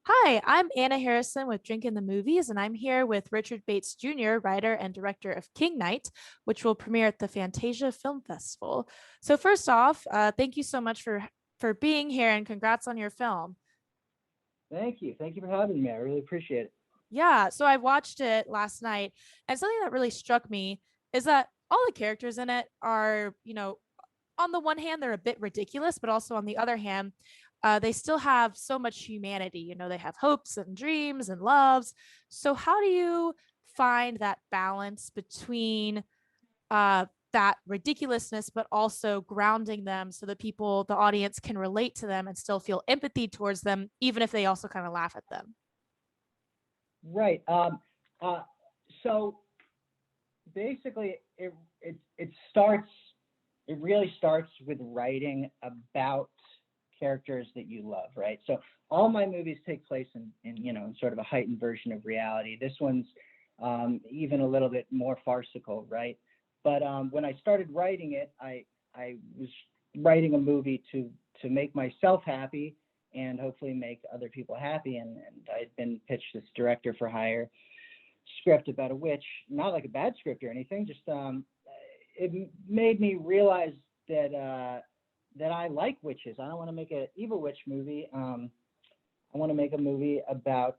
Hi, I'm Anna Harrison with Drinkin' the Movies, and I'm here with Richard Bates Jr., writer and director of King Knight, which will premiere at the Fantasia Film Festival. So, first off, thank you so much for being here, and congrats on your film. Thank you. Thank you for having me. I really appreciate it. Yeah, so I watched it last night, and something that really struck me is that all the characters in it are, on the one hand, they're a bit ridiculous, but also on the other hand, they still have so much humanity. They have hopes and dreams and loves. So, how do you find that balance between that ridiculousness, but also grounding them so that the audience, can relate to them and still feel empathy towards them, even if they also kind of laugh at them? Right. Uh, so basically, it starts. It really starts with writing about characters that you love, right? So all my movies take place in sort of a heightened version of reality. This one's even a little bit more farcical, right? But when I started writing it, I was writing a movie to make myself happy and hopefully make other people happy. And I'd been pitched this director for hire script about a witch, not like a bad script or anything, just it made me realize that I like witches. I don't want to make an evil witch movie. I want to make a movie about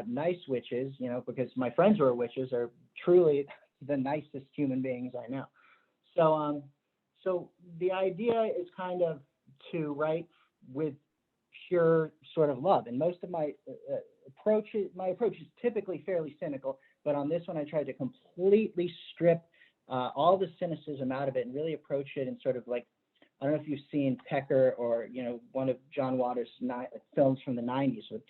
nice witches, because my friends who are witches are truly the nicest human beings I know. So the idea is kind of to write with pure sort of love, and most of my approach is typically fairly cynical, but on this one I tried to completely strip all the cynicism out of it and really approach it in sort of like, I don't know if you've seen Pecker or one of John Waters' films from the '90s. With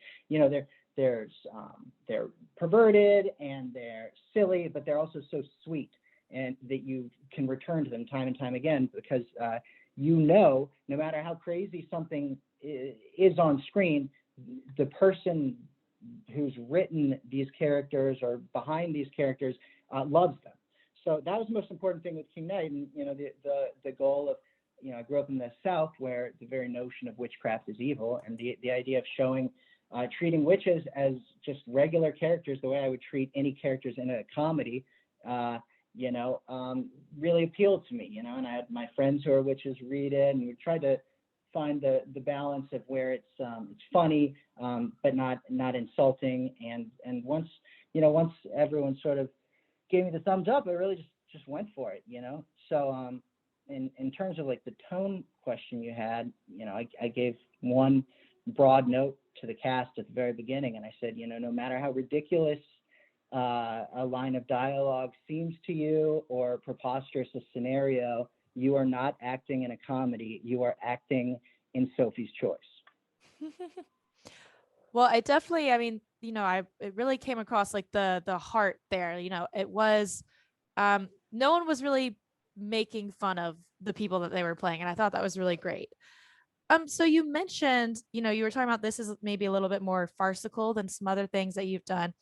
they're perverted and they're silly, but they're also so sweet, and that you can return to them time and time again because no matter how crazy something is on screen, the person who's written these characters or behind these characters loves them. So that was the most important thing with King Knight, and the goal of, I grew up in the South where the very notion of witchcraft is evil, and the idea of showing treating witches as just regular characters, the way I would treat any characters in a comedy, really appealed to me, and I had my friends who are witches read it, and we tried to find the balance of where it's funny, but not insulting, and once everyone sort of gave me the thumbs up, I really just went for it. So in terms of like the tone question you had, I gave one broad note to the cast at the very beginning, and I said, no matter how ridiculous a line of dialogue seems to you or preposterous a scenario, you are not acting in a comedy. You are acting in Sophie's Choice. Well, I mean, it really came across like the heart there. It was no one was really making fun of the people that they were playing, and I thought that was really great. So you mentioned, you were talking about this is maybe a little bit more farcical than some other things that you've done.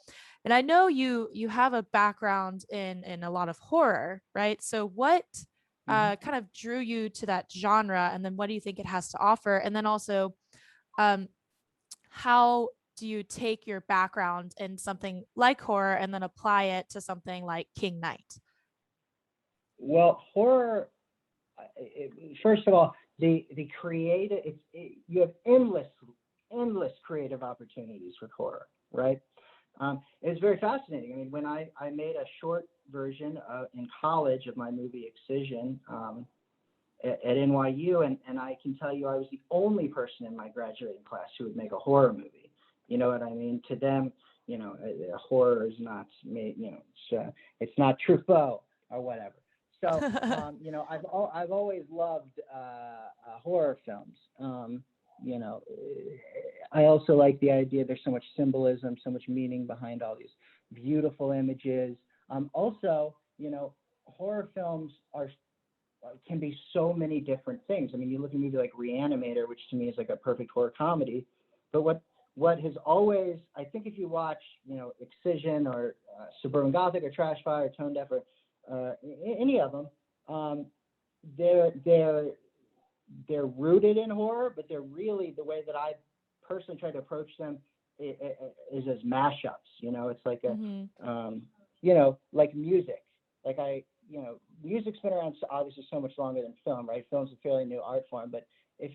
And I know you have a background in a lot of horror, right? So what Mm-hmm. kind of drew you to that genre, and then what do you think it has to offer? And then also, um, how do you take your background in something like horror and then apply it to something like King Knight? Well, horror. First of all, the creative. You have endless creative opportunities with horror, right? It's very fascinating. I mean, when I made a short version in college of my movie Excision at NYU, and I can tell you I was the only person in my graduating class who would make a horror movie. You know what I mean? To them, horror is not made. It's not Truffaut or whatever. So, I've always loved horror films. You know, I also like the idea there's so much symbolism, so much meaning behind all these beautiful images. Also, horror films can be so many different things. I mean, you look at a movie like Reanimator, which to me is like a perfect horror comedy. But what has always, I think, if you watch, Excision or Suburban Gothic or Trash Fire or Tone Deaf or any of them, they're they're rooted in horror, but they're really the way that I personally try to approach them is as mashups. You know, it's like a, Hmm. you know, like music. Like music's been around obviously so much longer than film, right? Film's a fairly new art form, but if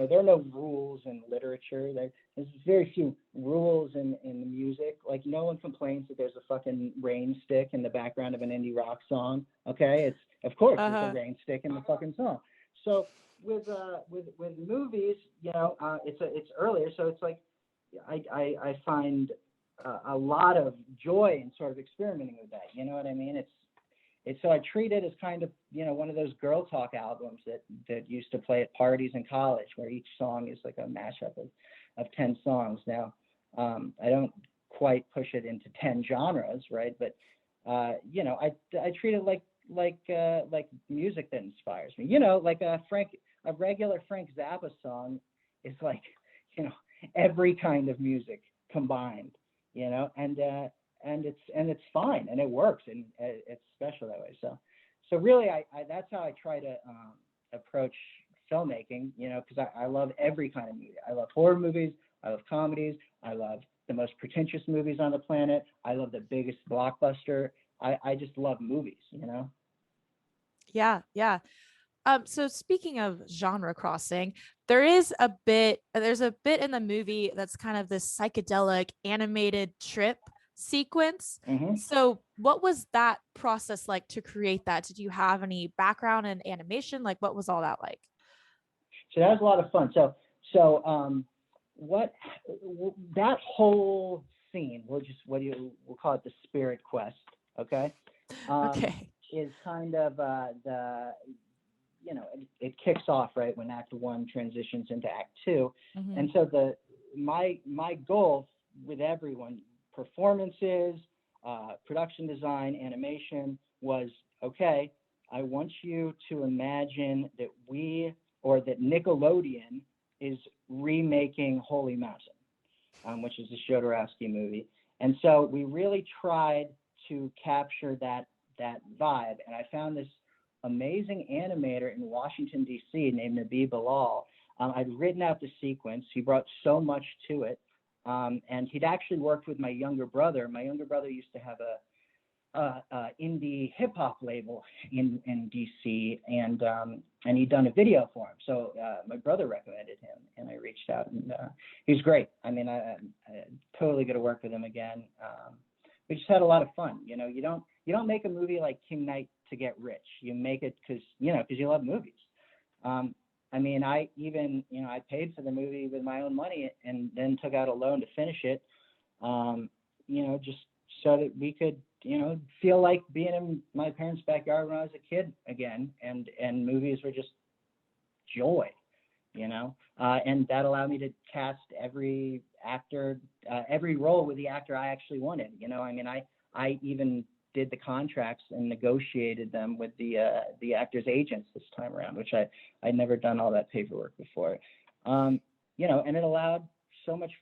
there are no rules in literature. There's very few rules in the music. Like no one complains that there's a fucking rain stick in the background of an indie rock song. Okay, it's of course there's a Uh-huh. rain stick in the fucking song. So with movies, it's earlier, so it's like I find a lot of joy in sort of experimenting with that. You know what I mean? It's so I treat it as kind of one of those girl talk albums that used to play at parties in college, where each song is like a mashup of 10 songs. Now I don't quite push it into 10 genres, right? But I treat it like music that inspires me. Like a regular Frank Zappa song is like you know every kind of music combined, and it's fine and it works, and it's special that way. So really, I that's how I try to approach filmmaking, because I love every kind of movie. I love horror movies, I love comedies, I love the most pretentious movies on the planet, I love the biggest blockbuster. I just love movies. Yeah, yeah. So speaking of genre crossing, there's a bit in the movie that's kind of this psychedelic animated trip sequence. Hmm. So what was that process like to create that? Did you have any background in animation? Like what was all that like? So that was a lot of fun. So what that whole scene, we'll call it the Spirit Quest, okay? Okay. Is kind of it kicks off right when Act One transitions into Act Two, Hmm. and so my goal with everyone, performances, production design, animation, was okay. I want you to imagine that Nickelodeon is remaking Holy Mountain, which is a Jodorowsky movie, and so we really tried to capture that vibe, and I found this amazing animator in Washington, D.C., named Nabi Bilal. I'd written out the sequence. He brought so much to it. And he'd actually worked with my younger brother. My younger brother used to have a indie hip hop label in DC, and he'd done a video for him. So my brother recommended him, and I reached out, and he's great. I mean, I'm totally going to work with him again. We just had a lot of fun. You don't make a movie like King Knight to get rich. You make it because you love movies. I mean, I paid for the movie with my own money and then took out a loan to finish it. Just so that we could, feel like being in my parents' backyard when I was a kid again, and movies were just joy, and that allowed me to cast every actor, every role with the actor I actually wanted. I mean, I even did the contracts and negotiated them with the actors' agents this time around, which I'd never done all that paperwork before. And it allowed so much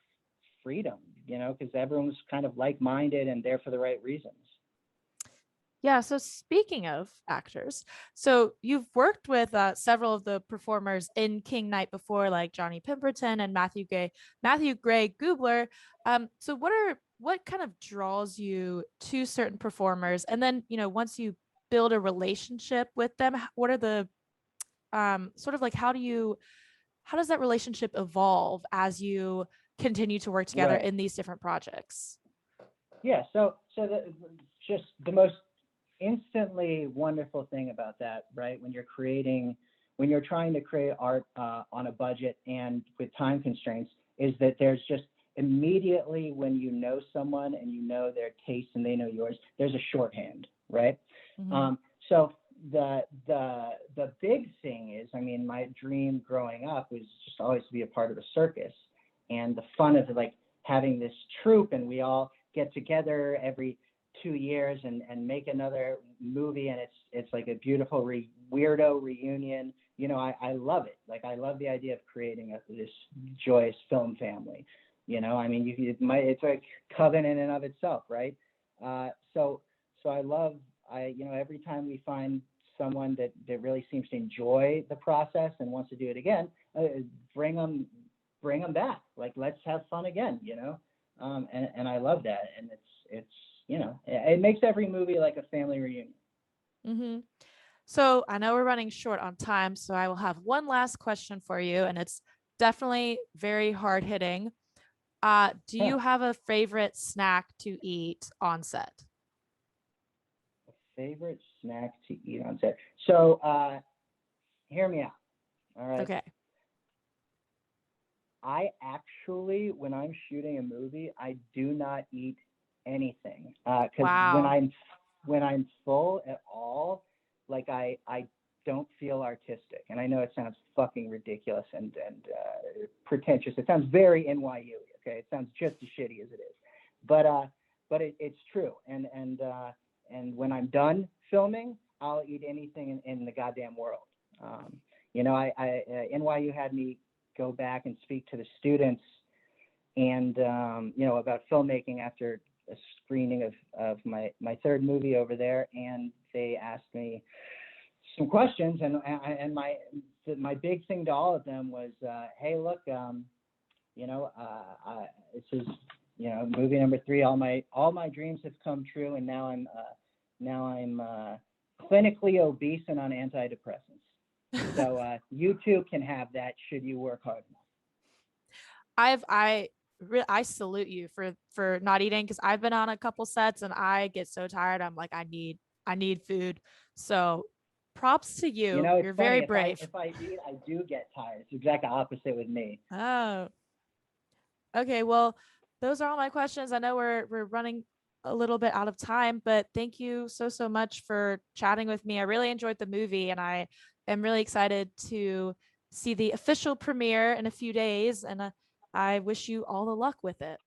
freedom, because everyone was kind of like-minded and there for the right reasons. Yeah, so speaking of actors, so you've worked with several of the performers in King Knight before, like Johnny Pemberton and Matthew Gray Gubler. So what kind of draws you to certain performers? And then, once you build a relationship with them, what are the sort of like how does that relationship evolve as you continue to work together Right. in these different projects? Yeah. So just the most instantly wonderful thing about that, right? When you're trying to create art on a budget and with time constraints, is that there's just immediately, when you know someone and you know their taste and they know yours, there's a shorthand, right? Mm-hmm. So the big thing is, I mean, my dream growing up was just always to be a part of a circus, and the fun of like having this troupe, and we all get together every 2 years and make another movie, and it's like a beautiful weirdo reunion. I love it. Like, I love the idea of creating this joyous film family. I mean, it's like coven in and of itself, right? So every time we find someone that really seems to enjoy the process and wants to do it again, bring them bring them back. Like, let's have fun again, and I love that. And it's, it makes every movie like a family reunion. Hmm. So I know we're running short on time, so I will have one last question for you, and it's definitely very hard hitting. Do Huh. you have a favorite snack to eat on set? Favorite snack to eat on set. So, hear me out. All right. Okay. I actually, when I'm shooting a movie, I do not eat anything. Because Wow. when I'm full at all, like I don't feel artistic. And I know it sounds fucking ridiculous and pretentious. It sounds very NYU. Okay, it sounds just as shitty as it is, but it's true. And when I'm done filming, I'll eat anything in the goddamn world. Um, NYU had me go back and speak to the students and about filmmaking after a screening of my third movie over there, and they asked me some questions, and my big thing to all of them was, hey, look, this is movie number 3. All my dreams have come true, and now I'm clinically obese and on antidepressants. So you too can have that should you work hard enough. I salute you for not eating, because I've been on a couple sets and I get so tired. I'm like, I need food. So props to you. It's You're very funny. brave. If I eat, I do get tired. It's the exact opposite with me. Oh, okay. Well, those are all my questions. I know we're running a little bit out of time, but thank you so much for chatting with me. I really enjoyed the movie, and I am really excited to see the official premiere in a few days. And I wish you all the luck with it.